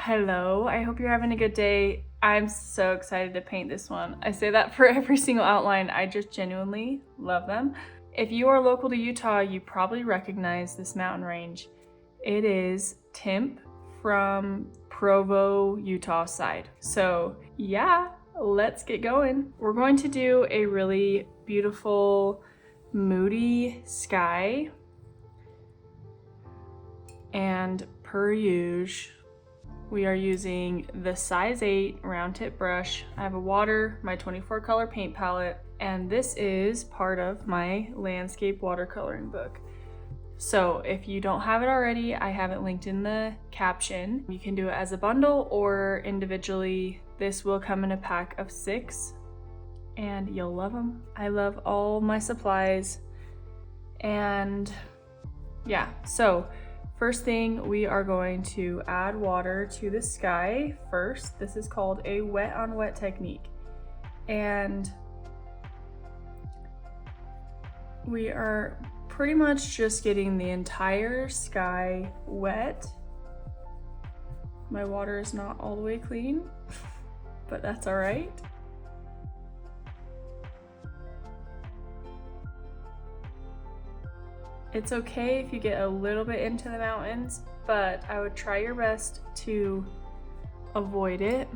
Hello, I hope you're having a good day. I'm so excited to paint this one. I say that for every single outline. I just genuinely love them. If you are local to Utah, you probably recognize this mountain range. It is Timp from Provo, Utah side. So yeah, let's get going. We're going to do a really beautiful moody sky. And per usual, we are using the size 8 round tip brush. I have a water, my 24 color paint palette, and this is part of my Landscape Watercoloring Book. So if you don't have it already, I have it linked in the caption. You can do it as a bundle or individually. This will come in a pack of 6 and you'll love them. I love all my supplies. And yeah, so first thing, we are going to add water to the sky first. This is called a wet on wet technique. And we are pretty much just getting the entire sky wet. My water is not all the way clean, but that's all right. It's okay if you get a little bit into the mountains, but I would try your best to avoid it.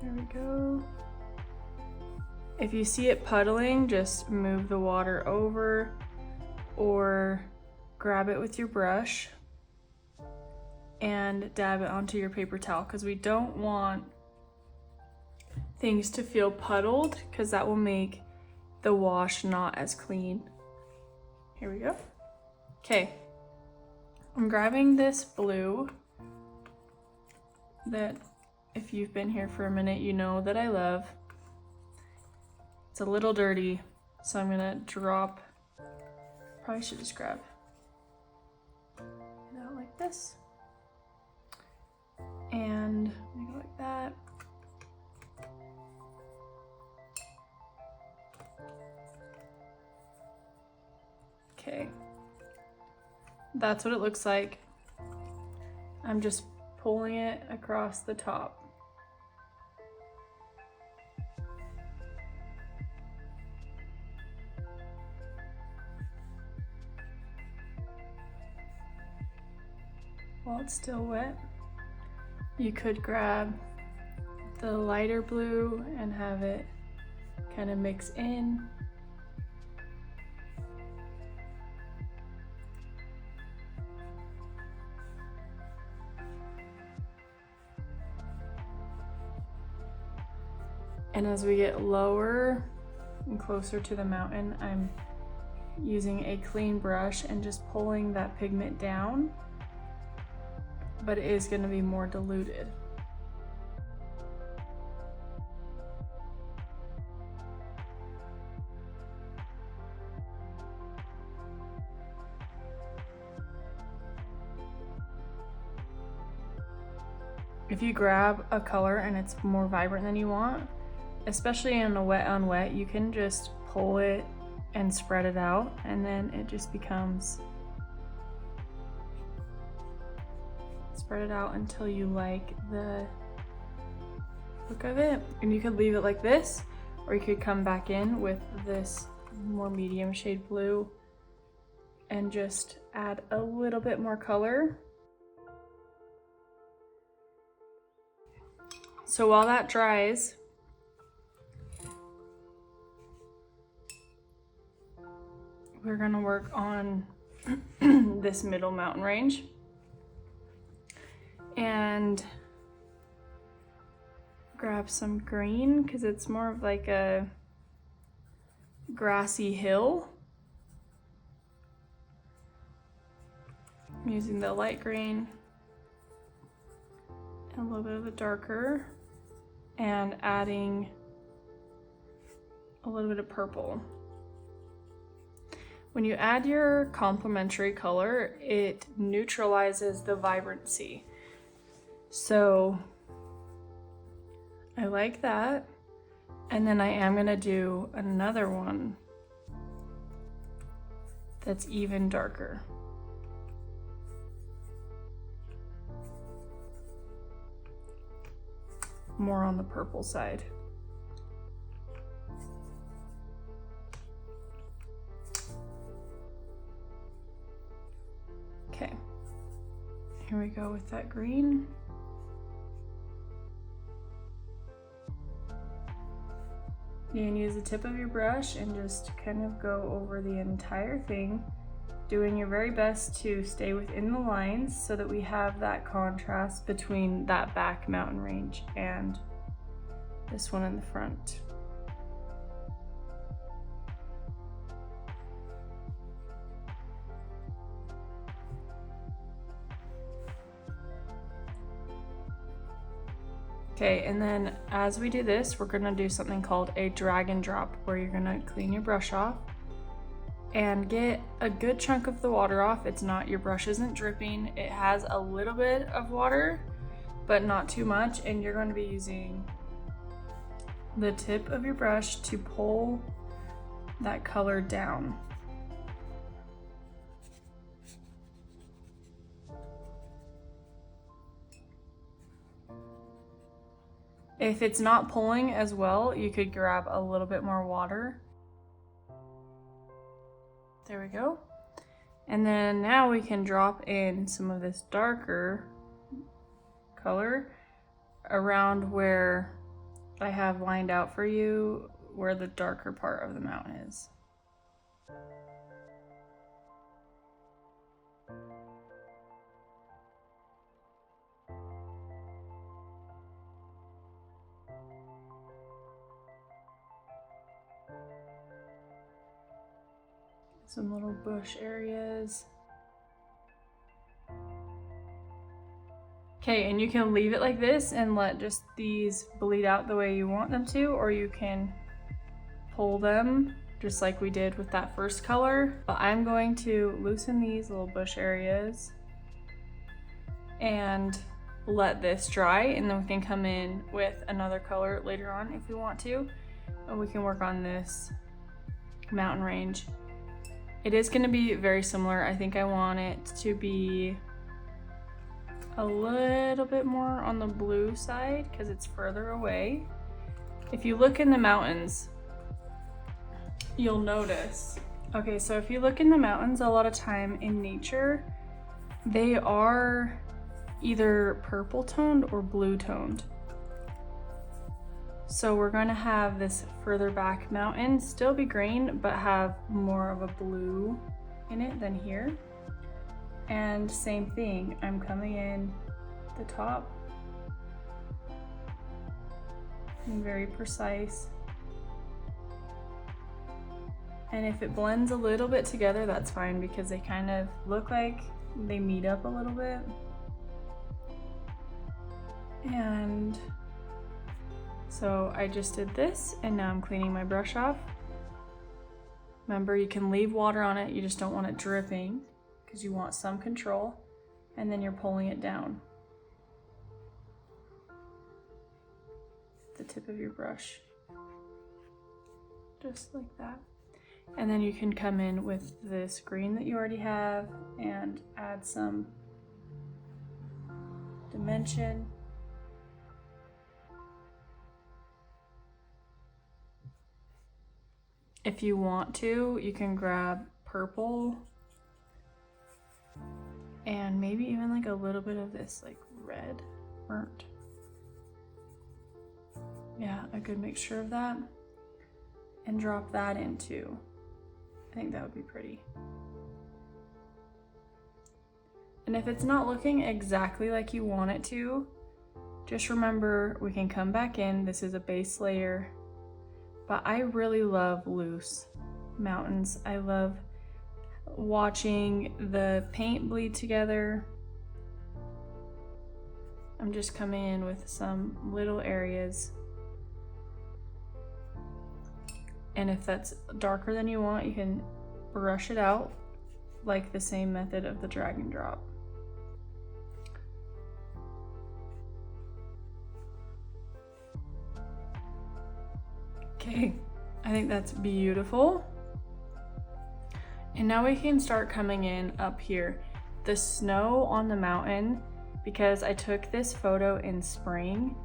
There we go. If you see it puddling, just move the water over or grab it with your brush and dab it onto your paper towel, because we don't want things to feel puddled, because that will make the wash not as clean. Here we go. Okay, I'm grabbing this blue that if you've been here for a minute, you know that I love. It's a little dirty, so I'm gonna drop, probably should just grab it out like this. And go like that. Okay, that's what it looks like. I'm just pulling it across the top. While it's still wet, you could grab the lighter blue and have it kind of mix in. And as we get lower and closer to the mountain, I'm using a clean brush and just pulling that pigment down, but it is going to be more diluted. If you grab a color and it's more vibrant than you want, especially in a wet on wet, you can just pull it and spread it out, and then it just becomes, spread it out until you like the look of it. And you could leave it like this, or you could come back in with this more medium shade blue and just add a little bit more color. So while that dries, we're gonna work on this middle mountain range. And grab some green, because it's more of like a grassy hill. I'm using the light green and a little bit of the darker, and adding a little bit of purple. When you add your complementary color, it neutralizes the vibrancy. So I like that. And then I am gonna do another one that's even darker. More on the purple side. Okay, here we go with that green. You can use the tip of your brush and just kind of go over the entire thing, doing your very best to stay within the lines so that we have that contrast between that back mountain range and this one in the front. Okay, and then as we do this, we're gonna do something called a drag and drop, where you're gonna clean your brush off and get a good chunk of the water off. Your brush isn't dripping. It has a little bit of water, but not too much. And you're going to be using the tip of your brush to pull that color down. If it's not pulling as well, you could grab a little bit more water. There we go. And then now we can drop in some of this darker color around where I have lined out for you where the darker part of the mountain is. Some little bush areas. Okay, and you can leave it like this and let just these bleed out the way you want them to, or you can pull them just like we did with that first color. But I'm going to loosen these little bush areas and let this dry, and then we can come in with another color later on if we want to, and we can work on this mountain range. It is going to be very similar. I think I want it to be a little bit more on the blue side because it's further away. If you look in the mountains, you'll notice. Okay, so if you look in the mountains, a lot of time in nature, they are either purple toned or blue toned. So we're going to have this further back mountain still be green, but have more of a blue in it than here. And same thing, I'm coming in the top. I'm very precise. And if it blends a little bit together, that's fine because they kind of look like they meet up a little bit. And so I just did this, and now I'm cleaning my brush off. Remember, you can leave water on it, you just don't want it dripping because you want some control, and then you're pulling it down. The tip of your brush. Just like that. And then you can come in with this green that you already have and add some dimension. If you want to, you can grab purple and maybe even like a little bit of this like red, burnt. Yeah, a good mixture of that. And drop that in too. I think that would be pretty. And if it's not looking exactly like you want it to, just remember we can come back in. This is a base layer. But I really love loose mountains. I love watching the paint bleed together. I'm just coming in with some little areas. And if that's darker than you want, you can brush it out like the same method of the drag and drop. Okay, I think that's beautiful. And now we can start coming in up here. The snow on the mountain, because I took this photo in spring,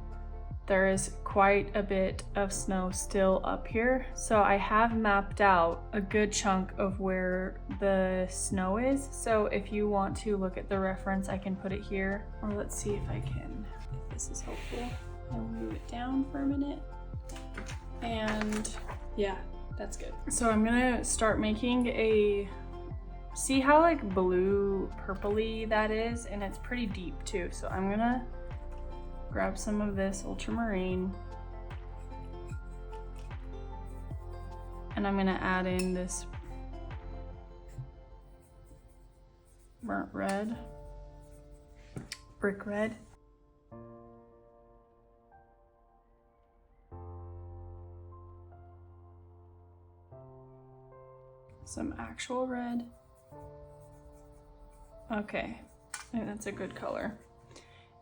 there is quite a bit of snow still up here. So I have mapped out a good chunk of where the snow is. So if you want to look at the reference, I can put it here. Or let's see if I can, if this is helpful. I'll move it down for a minute. And yeah, that's good. So I'm gonna start making a, see how like blue purpley that is? And it's pretty deep too. So I'm gonna grab some of this ultramarine and I'm gonna add in this burnt red, brick red. Some actual red. Okay, I think that's a good color.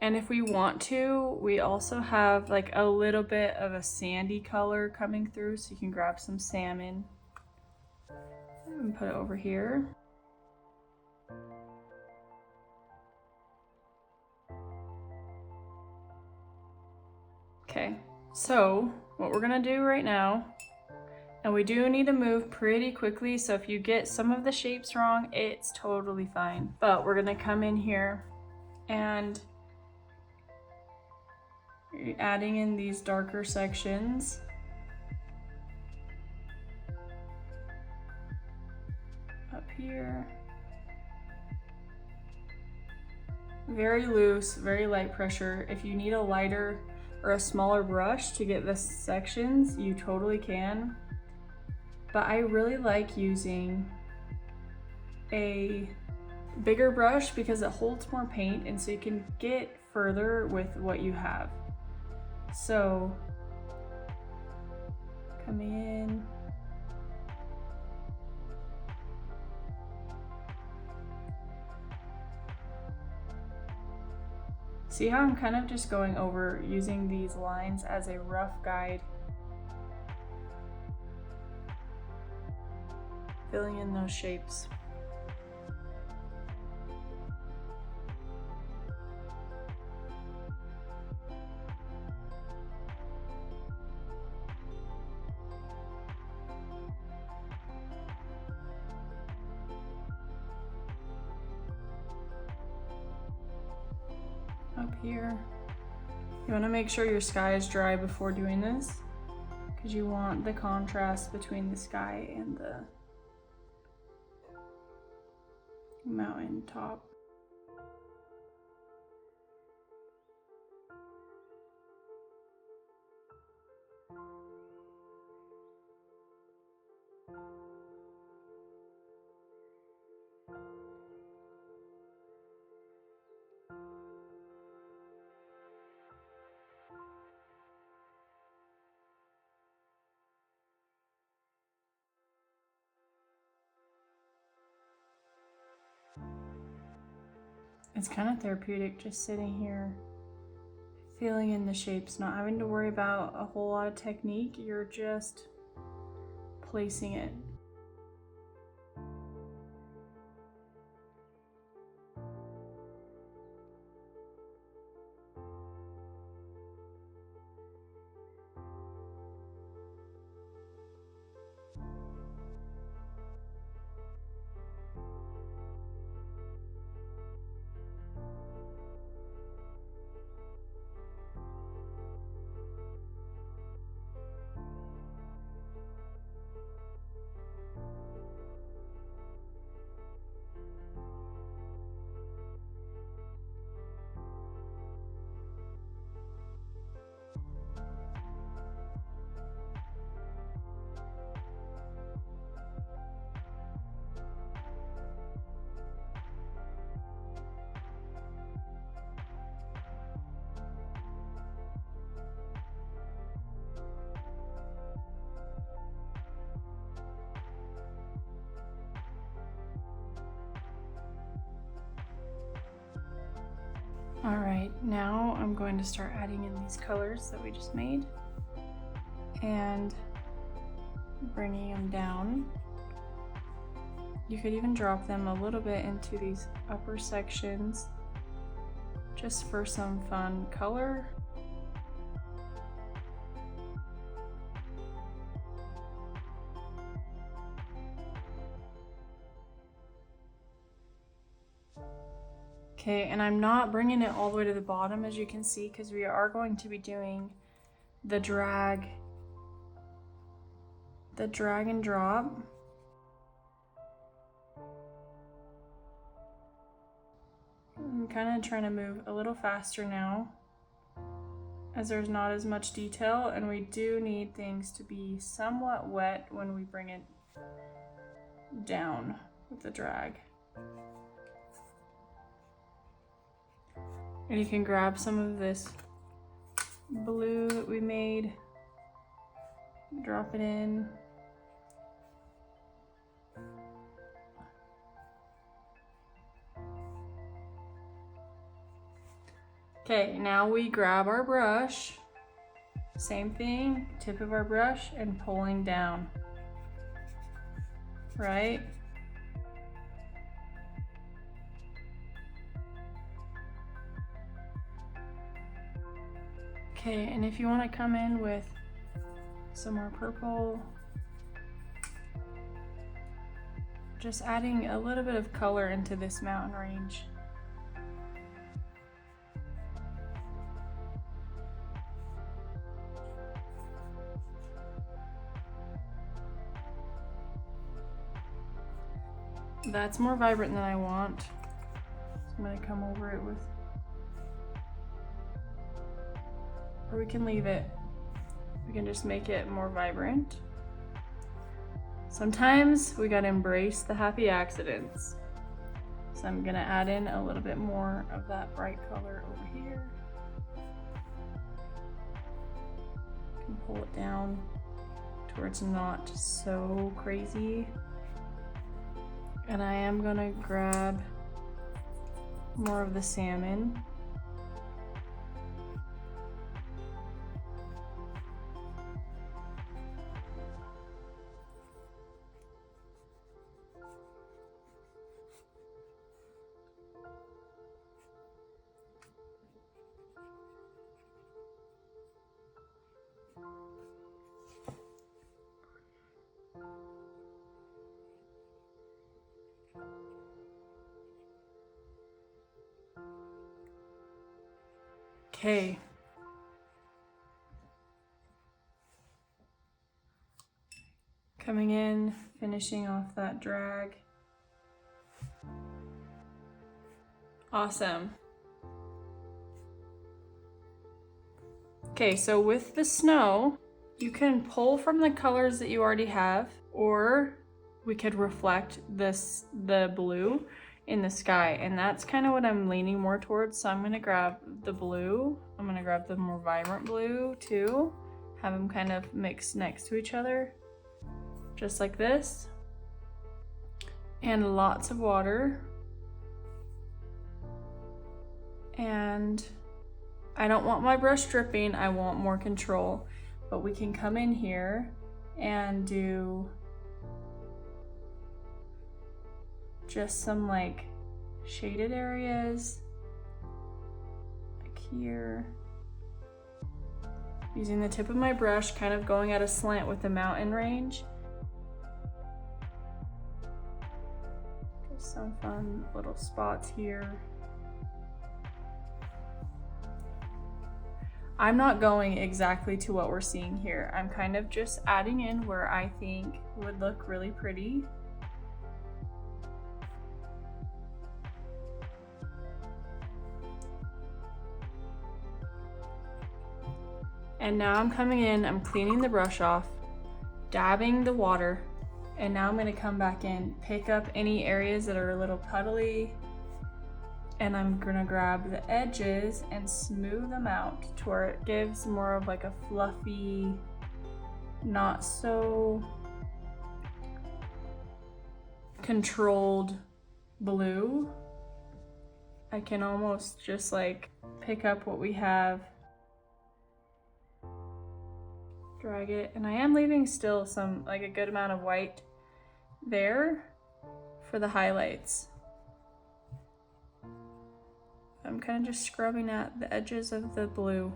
And if we want to, we also have like a little bit of a sandy color coming through, so you can grab some salmon and put it over here. Okay, so what we're gonna do right now, and we do need to move pretty quickly, so if you get some of the shapes wrong, it's totally fine. But we're gonna come in here and adding in these darker sections. Up here. Very loose, very light pressure. If you need a lighter or a smaller brush to get the sections, you totally can. But I really like using a bigger brush because it holds more paint and so you can get further with what you have. So, coming in. See how I'm kind of just going over using these lines as a rough guide. Filling in those shapes. Up here. You want to make sure your sky is dry before doing this, because you want the contrast between the sky and the mountain top. It's kind of therapeutic just sitting here, feeling in the shapes, not having to worry about a whole lot of technique. You're just placing it. All right, now I'm going to start adding in these colors that we just made and bringing them down You could even drop them a little bit into these upper sections just for some fun color. Okay, and I'm not bringing it all the way to the bottom, as you can see, because we are going to be doing the drag and drop. I'm kind of trying to move a little faster now, as there's not as much detail, and we do need things to be somewhat wet when we bring it down with the drag. And you can grab some of this blue that we made, drop it in. Okay, now we grab our brush, same thing, tip of our brush and pulling down, right? Okay, and if you want to come in with some more purple, just adding a little bit of color into this mountain range. That's more vibrant than I want, so I'm going to come over it with, or we can leave it. We can just make it more vibrant. Sometimes we gotta embrace the happy accidents. So I'm gonna add in a little bit more of that bright color over here. You can pull it down to where it's not so crazy. And I am gonna grab more of the salmon. Okay. Coming in, finishing off that drag. Awesome. Okay, so with the snow, you can pull from the colors that you already have, or we could reflect the blue in the sky, and that's kind of what I'm leaning more towards. So I'm gonna grab the blue, I'm gonna grab the more vibrant blue too, have them kind of mix next to each other, just like this, and lots of water. And I don't want my brush dripping, I want more control, but we can come in here and do just some like shaded areas, like here. Using the tip of my brush, kind of going at a slant with the mountain range. Just some fun little spots here. I'm not going exactly to what we're seeing here. I'm kind of just adding in where I think would look really pretty. And now I'm coming in, I'm cleaning the brush off, dabbing the water, and now I'm gonna come back in, pick up any areas that are a little puddly, and I'm gonna grab the edges and smooth them out to where it gives more of like a fluffy, not so controlled blue. I can almost just like pick up what we have, drag it, and I am leaving still some, like a good amount of white there for the highlights. I'm kind of just scrubbing at the edges of the blue.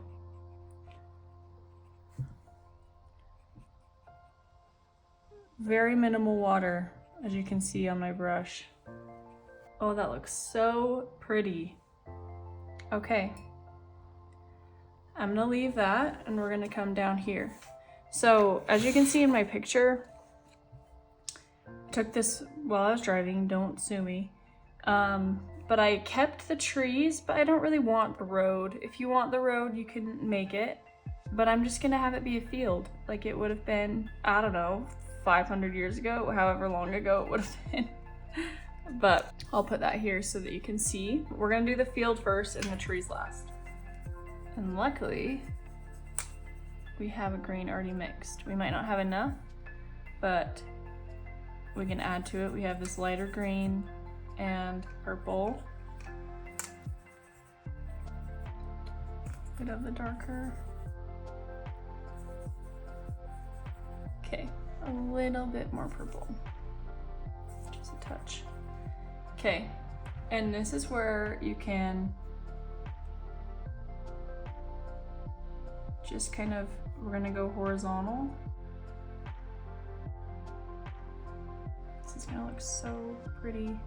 Very minimal water, as you can see on my brush. Oh, that looks so pretty. Okay, I'm gonna leave that and we're gonna come down here. So as you can see in my picture, I took this while I was driving, don't sue me. But I kept the trees, but I don't really want the road. If you want the road, you can make it, but I'm just gonna have it be a field like it would have been, I don't know, 500 years ago, however long ago it would have been. But I'll put that here so that you can see. We're gonna do the field first and the trees last. And luckily, we have a green already mixed. We might not have enough, but we can add to it. We have this lighter green and purple. Bit of the darker. Okay, a little bit more purple, just a touch. Okay, and this is where you can just kind of, we're gonna go horizontal. This is gonna look so pretty.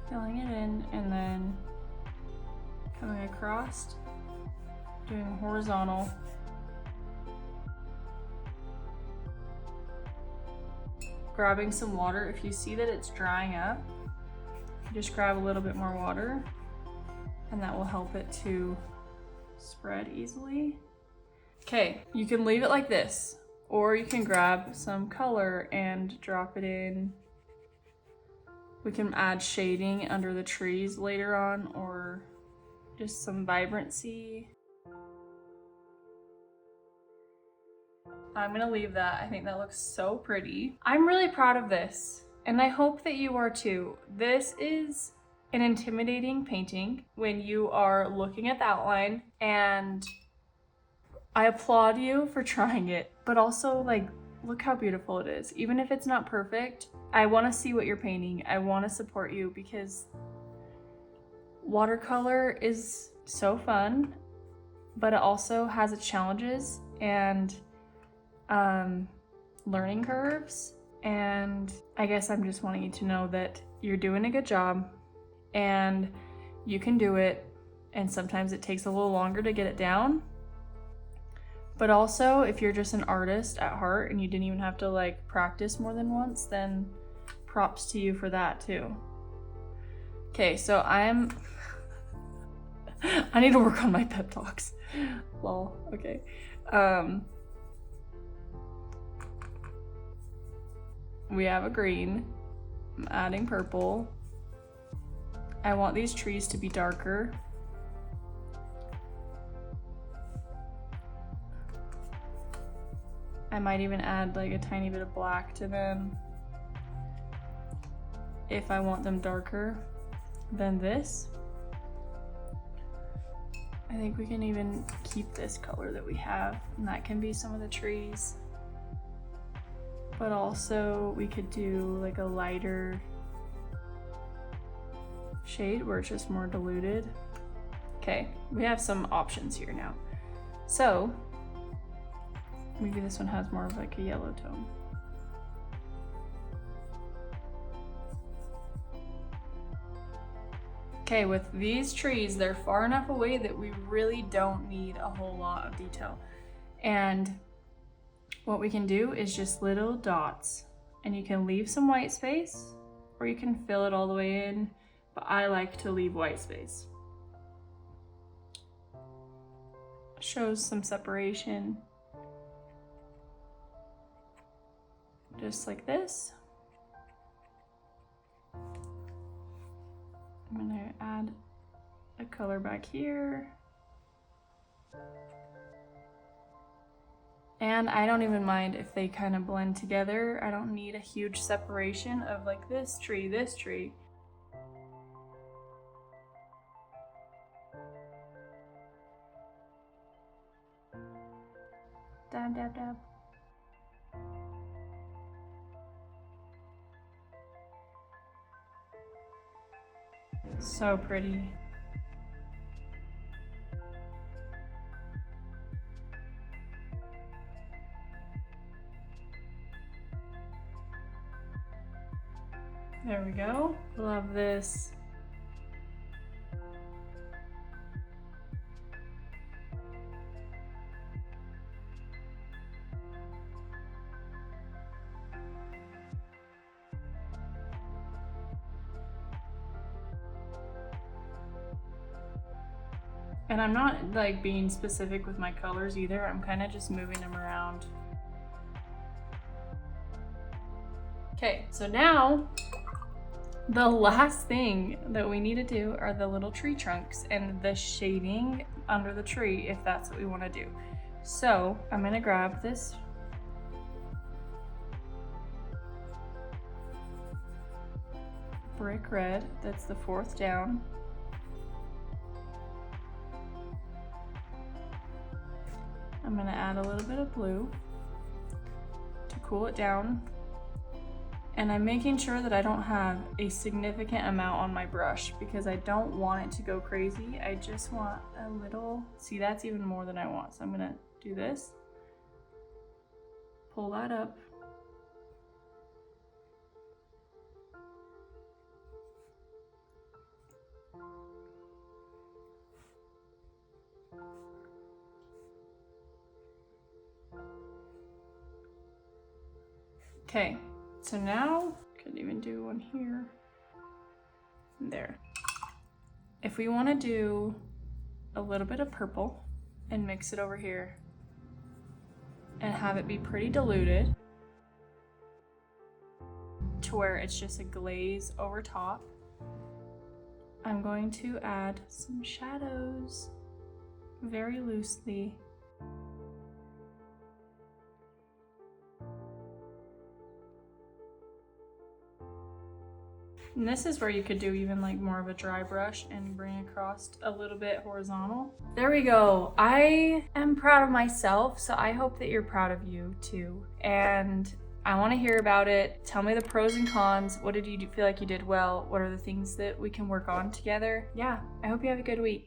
Filling it in and then coming across, doing horizontal. Grabbing some water. If you see that it's drying up, just grab a little bit more water and that will help it to spread easily. Okay, you can leave it like this, or you can grab some color and drop it in. We can add shading under the trees later on, or just some vibrancy. I'm gonna leave that. I think that looks so pretty. I'm really proud of this, and I hope that you are too. This is an intimidating painting when you are looking at the outline, and I applaud you for trying it, but also like, look how beautiful it is. Even if it's not perfect, I wanna see what you're painting. I wanna support you because watercolor is so fun, but it also has its challenges and learning curves. And I guess I'm just wanting you to know that you're doing a good job and you can do it. And sometimes it takes a little longer to get it down. But also, if you're just an artist at heart and you didn't even have to like practice more than once, then props to you for that too. Okay, so I need to work on my pep talks. Lol, okay. We have a green. I'm adding purple. I want these trees to be darker. I might even add like a tiny bit of black to them if I want them darker than this. I think we can even keep this color that we have, and that can be some of the trees. But also we could do like a lighter shade where it's just more diluted. Okay, we have some options here now. So maybe this one has more of like a yellow tone. Okay, with these trees, they're far enough away that we really don't need a whole lot of detail. And what we can do is just little dots, and you can leave some white space or you can fill it all the way in, but I like to leave white space. Shows some separation. Just like this. I'm gonna add a color back here. And I don't even mind if they kind of blend together. I don't need a huge separation of like this tree, this tree. Dab, dab, dab. So pretty. There we go. Love this. And I'm not like being specific with my colors either. I'm kind of just moving them around. Okay, so now the last thing that we need to do are the little tree trunks and the shading under the tree if that's what we want to do. So I'm gonna grab this brick red, that's the 4th down. I'm gonna add a little bit of blue to cool it down. And I'm making sure that I don't have a significant amount on my brush because I don't want it to go crazy. I just want a little, see, that's even more than I want. So I'm gonna do this, pull that up. Okay, so now, could even do one here, and there. If we want to do a little bit of purple and mix it over here and have it be pretty diluted to where it's just a glaze over top, I'm going to add some shadows very loosely. And this is where you could do even like more of a dry brush and bring across a little bit horizontal. There we go. I am proud of myself, so I hope that you're proud of you too. And I want to hear about it. Tell me the pros and cons. What did you feel like you did well? What are the things that we can work on together? Yeah, I hope you have a good week.